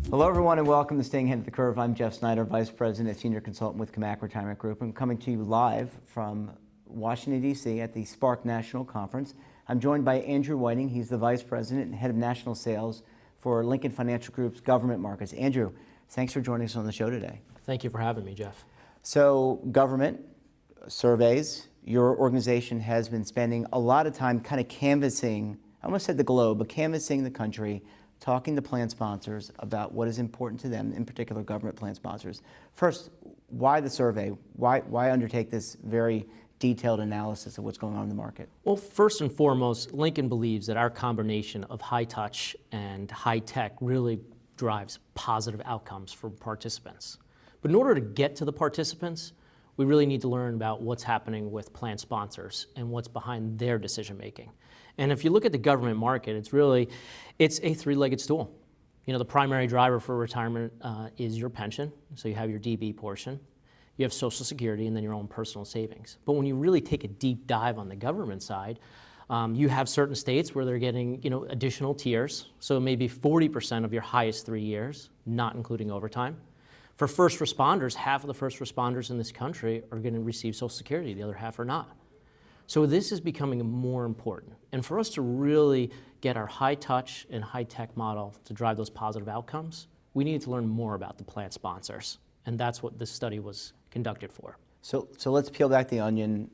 Hello, everyone, and welcome to Staying Ahead of the Curve. I'm Jeff Snyder, Vice President and Senior Consultant with Camac Retirement Group. I'm coming to you live from Washington, D.C. at the Spark National Conference. I'm joined by Andrew Whiting. He's the Vice President and Head of National Sales for Lincoln Financial Group's Government Markets. Andrew, thanks for joining us on the show today. Thank you for having me, Jeff. So, government surveys, your organization has been spending a lot of time kind of canvassing, I almost said the globe, but canvassing the country, talking to plan sponsors about what is important to them, in particular government plan sponsors. First, why the survey? Why undertake this very detailed analysis of what's going on in the market? Well, first and foremost, Lincoln believes that our combination of high touch and high tech really drives positive outcomes for participants. But in order to get to the participants, we really need to learn about what's happening with plan sponsors and what's behind their decision making. And if you look at the government market, it's a three-legged stool. You know, the primary driver for retirement is your pension. So you have your DB portion, you have Social Security, and then your own personal savings. But when you really take a deep dive on the government side, you have certain states where they're getting, additional tiers. So maybe 40% of your highest 3 years, not including overtime. For first responders, half of the first responders in this country are going to receive Social Security, the other half are not. So this is becoming more important. And for us to really get our high touch and high tech model to drive those positive outcomes, we need to learn more about the plan sponsors. And that's what this study was conducted for. So let's peel back the onion.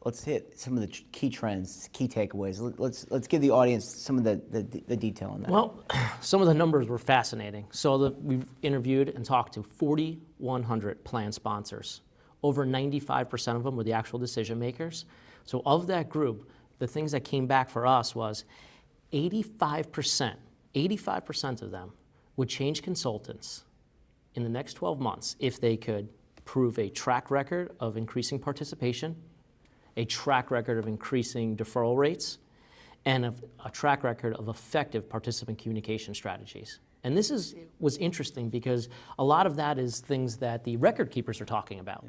Let's hit some of the key trends, key takeaways. Let's give the audience some of the detail on that. Well, some of the numbers were fascinating. So we've interviewed and talked to 4,100 plan sponsors. Over 95% of them were the actual decision makers. So of that group, the things that came back for us was 85% of them would change consultants in the next 12 months if they could prove a track record of increasing participation, a track record of increasing deferral rates, and a track record of effective participant communication strategies. And this was interesting because a lot of that is things that the record keepers are talking about,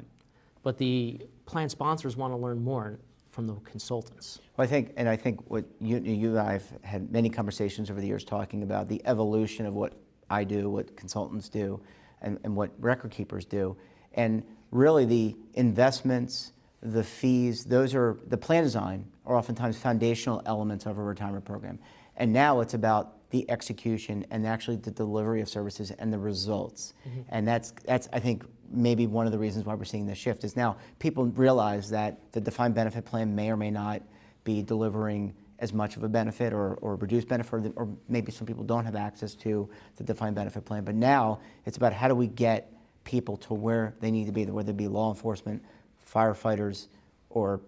but the plan sponsors want to learn more from the consultants. Well, I think what you and I have had many conversations over the years talking about the evolution of what I do, what consultants do, and what record keepers do. And really the investments, the fees, the plan design are oftentimes foundational elements of a retirement program. And now it's about the execution and actually the delivery of services and the results. Mm-hmm. And that's I think maybe one of the reasons why we're seeing this shift is now people realize that the defined benefit plan may or may not be delivering as much of a benefit or reduced benefit, or maybe some people don't have access to the defined benefit plan. But now it's about how do we get people to where they need to be, whether it be law enforcement, firefighters, or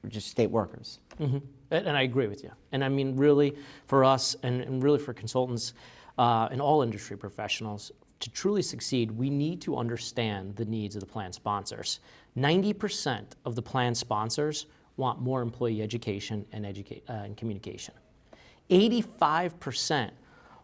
just state workers. Mm-hmm. And I agree with you. And I mean, really, for us and really for consultants and all industry professionals, to truly succeed, we need to understand the needs of the plan sponsors. 90% of the plan sponsors want more employee education and communication. 85%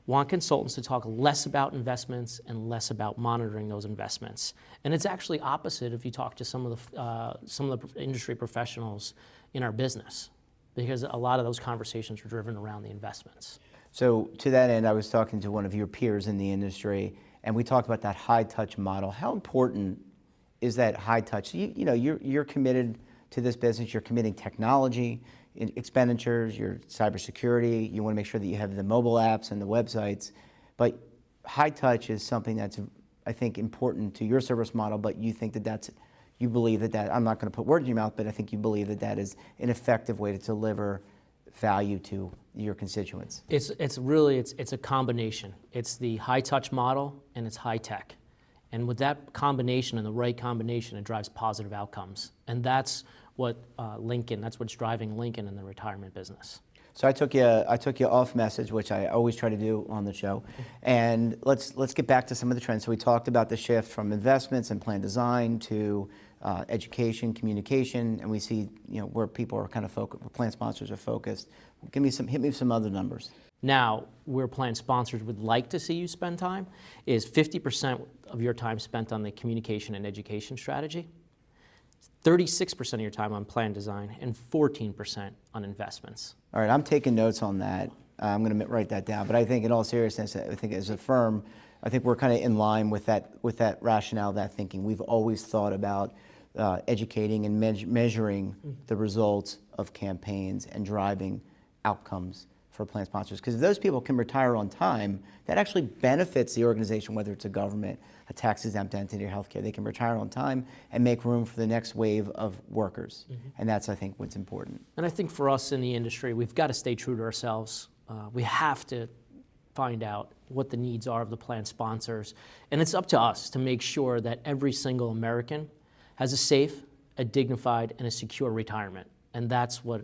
want consultants to talk less about investments and less about monitoring those investments. And it's actually opposite if you talk to some of the industry professionals in our business, because a lot of those conversations are driven around the investments. So to that end, I was talking to one of your peers in the industry, and we talked about that high touch model. How important is that high touch? You're committed to this business. You're committing technology, expenditures, your cybersecurity. You want to make sure that you have the mobile apps and the websites. But high touch is something that's, I think, important to your service model. But you think you believe that I'm not going to put words in your mouth, but I think you believe that is an effective way to deliver value to your constituents. It's a combination. It's the high touch model and it's high tech. And with that combination and the right combination, it drives positive outcomes. And that's what that's what's driving Lincoln in the retirement business. So I took you off message, which I always try to do on the show. And let's get back to some of the trends. So we talked about the shift from investments and plan design to education, communication, and we see where people are kind of focused, where plan sponsors are focused. Hit me with some other numbers. Now, where plan sponsors would like to see you spend time is 50% of your time spent on the communication and education strategy, 36% of your time on plan design, and 14% on investments. All right, I'm taking notes on that. I'm going to write that down. But I think in all seriousness, I think as a firm, I think we're kind of in line with that rationale, that thinking. We've always thought about educating and measuring the results of campaigns and driving outcomes for plan sponsors. Because if those people can retire on time, that actually benefits the organization, whether it's a government, a tax-exempt entity, or healthcare. They can retire on time and make room for the next wave of workers. And that's, I think, what's important. And I think for us in the industry, we've got to stay true to ourselves. We have to find out what the needs are of the plan sponsors. And it's up to us to make sure that every single American has a safe, a dignified, and a secure retirement. And that's what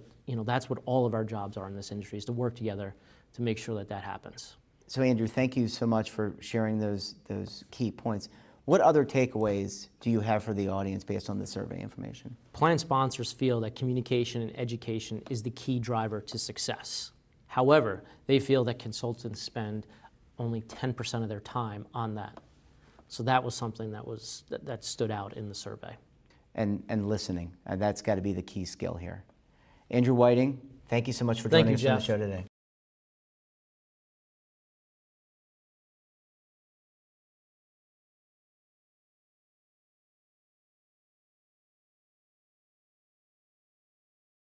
all of our jobs are in this industry, is to work together to make sure that that happens. So Andrew, thank you so much for sharing those key points. What other takeaways do you have for the audience based on the survey information? Plan sponsors feel that communication and education is the key driver to success. However, they feel that consultants spend only 10% of their time on that. So that was something that stood out in the survey. And listening, that's got to be the key skill here. Andrew Whiting, thank you so much for joining us on the show today.